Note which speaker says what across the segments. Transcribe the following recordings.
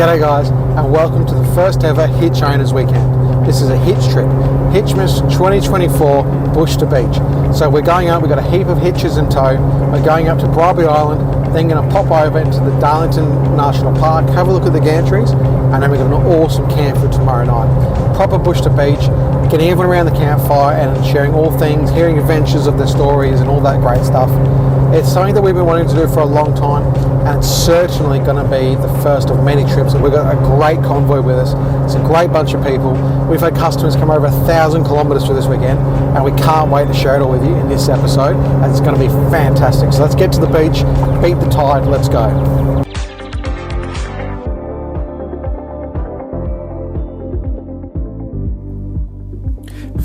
Speaker 1: G'day guys, and welcome to the first ever Hitch Owners weekend. This is a hitch trip, HITCHMAS 2024 Bush to Beach. So we're going up, we've got a heap of hitches in tow. We're going up to Bribie Island, then going to pop over into the Darlington National Park, have a look at the gantries, and then we've got an awesome camp for tomorrow night. Proper bush to beach, getting everyone around the campfire and sharing all things, hearing adventures of their stories and all that great stuff. It's something that we've been wanting to do for a long time, and it's certainly going to be the first of many trips. We've got a great convoy with us. It's a great bunch of people. We've had customers come over 1,000 kilometres for this weekend, and we can't wait to share it all with you in this episode, and it's going to be fantastic. So let's get to the beach, beat the tide, let's go.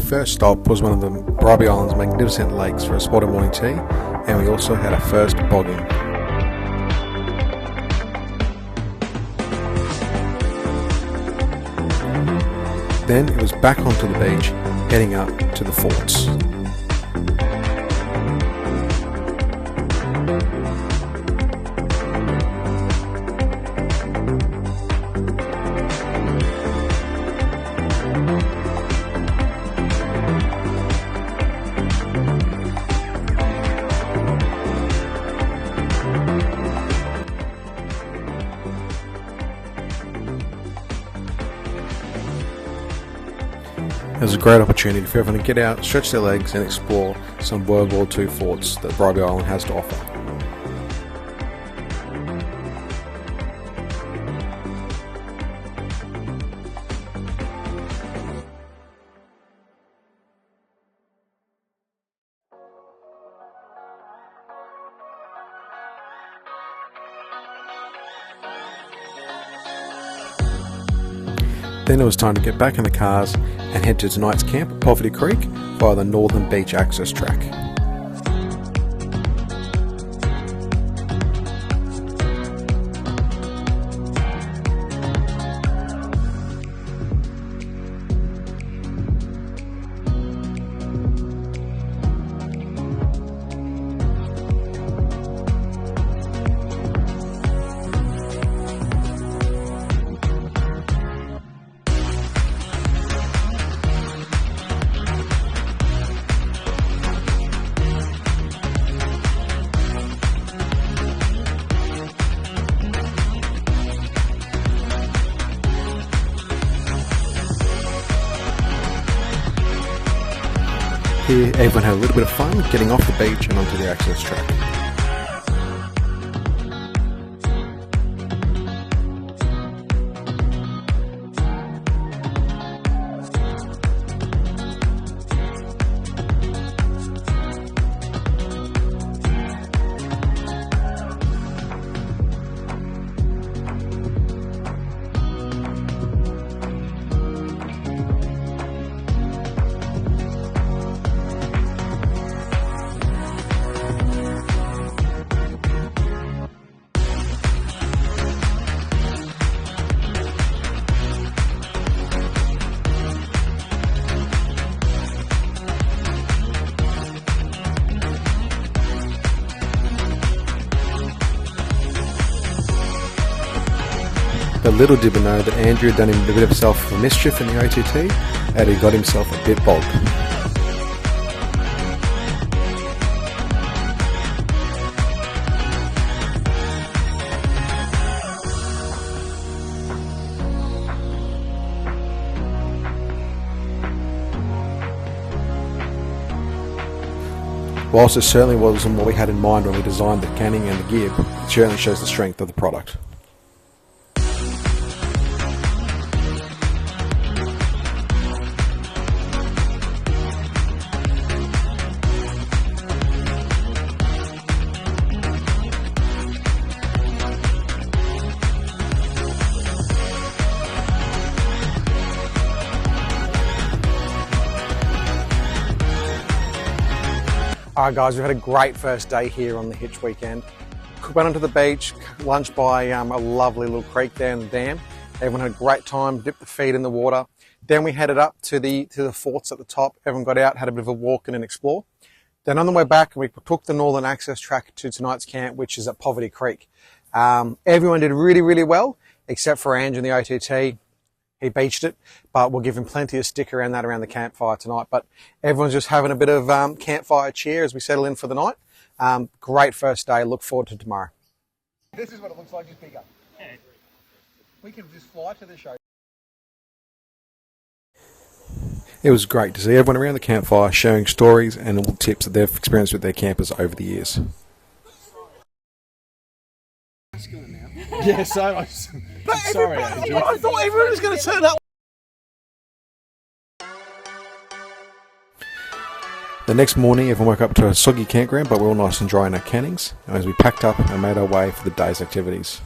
Speaker 2: First stop was one of the Bribie Island's magnificent lakes for a spot of morning tea, and we also had our first bogging. Then it was back onto the beach, heading up to the forts. It was a great opportunity for everyone to get out, stretch their legs and explore some World War II forts that Bribie Island has to offer. Then it was time to get back in the cars and head to tonight's camp at Poverty Creek via the Northern Beach access track. Here, everyone had a little bit of fun getting off the beach and onto the access track. But little did we know that Andrew had done him a bit of himself for mischief in the OTT, and he got himself a bit bogged. Whilst it certainly wasn't what we had in mind when we designed the canning and the gear, it certainly shows the strength of the product.
Speaker 1: Alright guys, we've had a great first day here on the Hitch weekend. Went onto the beach, lunched by a lovely little creek there in the dam. Everyone had a great time, dipped the feet in the water. Then we headed up to the forts at the top. Everyone got out, had a bit of a walk and explore. Then on the way back, we took the northern access track to tonight's camp, which is at Poverty Creek. Everyone did really, really well, except for Ange in the OTT. He beached it, but we'll give him plenty of stick around that around the campfire tonight. But everyone's just having a bit of campfire cheer as we settle in for the night. Great first day. Look forward to tomorrow. This is what it looks like, just bigger. We can just fly to the show.
Speaker 2: It was great to see everyone around the campfire sharing stories and all tips that they've experienced with their campers over the years.
Speaker 1: Yeah, so I'm sorry, Andrew. I thought everyone was going to turn up.
Speaker 2: The next morning, everyone woke up to a soggy campground, but we're all nice and dry in our cannings as we packed up and made our way for the day's activities.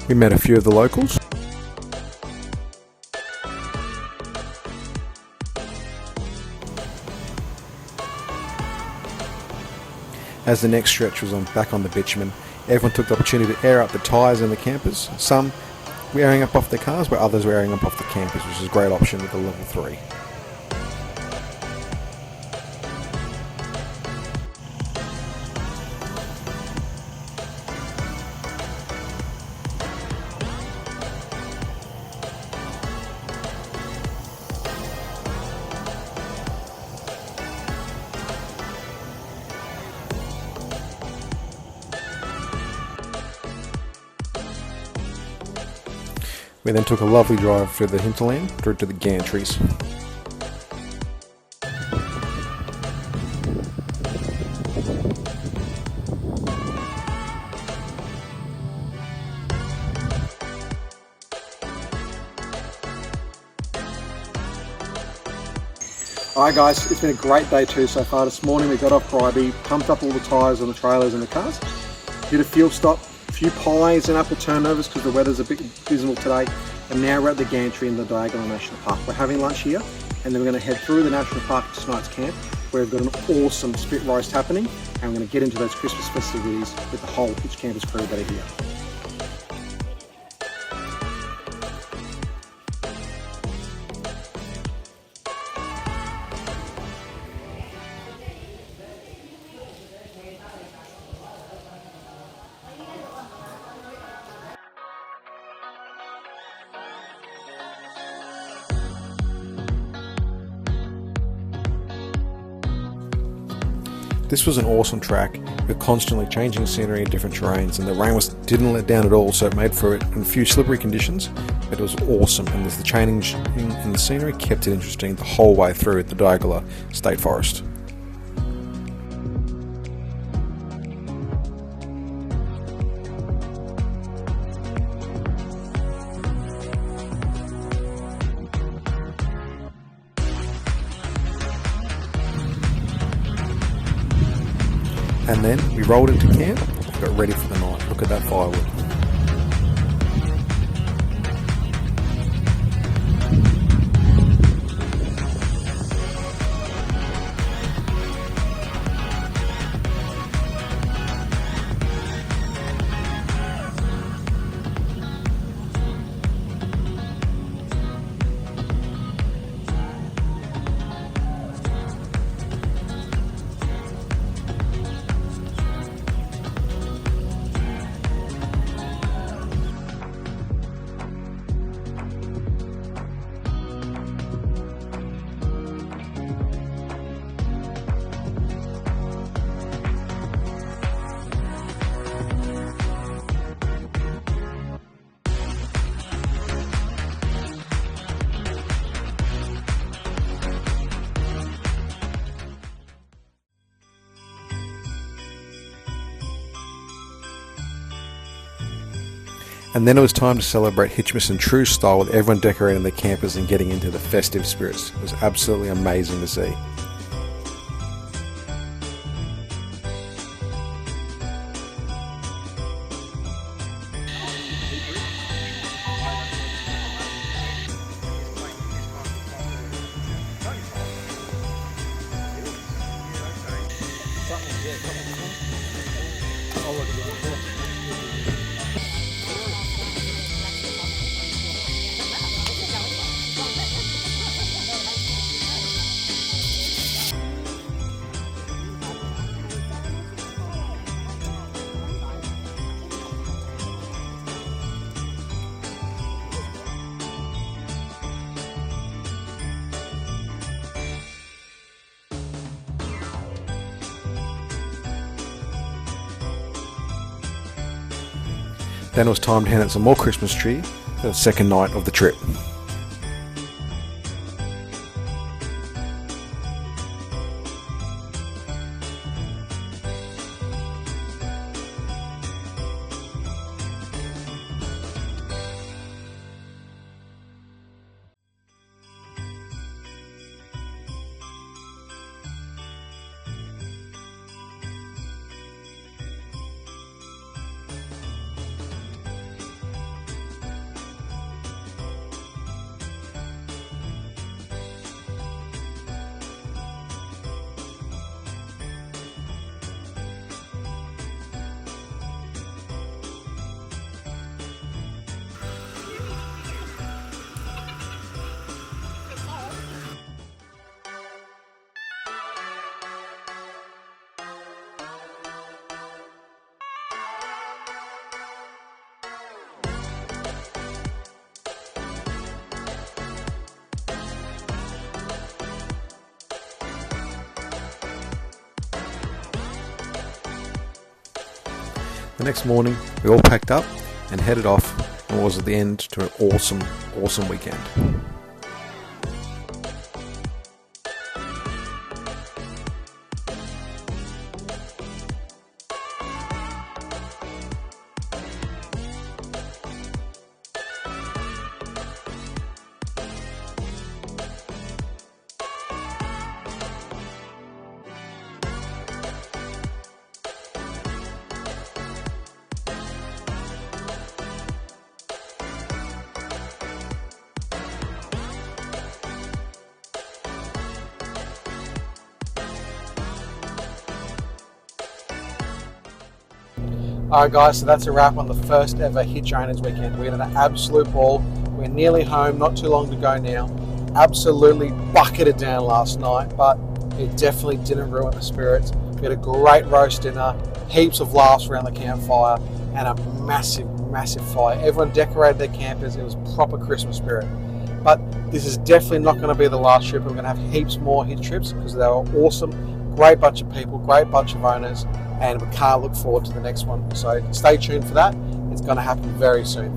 Speaker 2: We met a few of the locals. As the next stretch was back on the bitumen, everyone took the opportunity to air up the tyres in the campers. Some were airing up off their cars, where others were airing up off the campers, which is a great option with the level 3. We then took a lovely drive through the hinterland through to the gantries.
Speaker 1: Alright guys, it's been a great day too so far. This morning we got off Bribie, pumped up all the tyres on the trailers and the cars, did a fuel stop, a few pies and apple turnovers because the weather's a bit dismal today, and now we're at the gantry in the Diagonal National Park. We're having lunch here and then we're going to head through the National Park to tonight's camp where we've got an awesome spit roast happening, and we're going to get into those Christmas festivities with the whole Hitch Campers crew that are here.
Speaker 2: This was an awesome track with constantly changing scenery and different terrains, and the rain didn't let down at all, so it made for it in a few slippery conditions, but it was awesome, and the change in the scenery kept it interesting the whole way through the Diagonal State Forest. And then we rolled into camp and got ready for the night. Look at that firewood. And then it was time to celebrate Hitchmas in true style, with everyone decorating their campers and getting into the festive spirits. It was absolutely amazing to see. Then it was time to hand out some more Christmas tree for the second night of the trip. The next morning, we all packed up and headed off, and was at the end to an awesome weekend.
Speaker 1: Alright guys, so that's a wrap on the first ever Hitch Owners weekend. We had an absolute ball. We're nearly home, not too long to go now. Absolutely bucketed down last night, but it definitely didn't ruin the spirits. We had a great roast dinner, heaps of laughs around the campfire, and a massive fire. Everyone decorated their campers. It was proper Christmas spirit. But this is definitely not going to be the last trip. We're going to have heaps more Hitch trips because they were awesome. Great bunch of people, great bunch of owners, and we can't look forward to the next one. So stay tuned for that. It's going to happen very soon.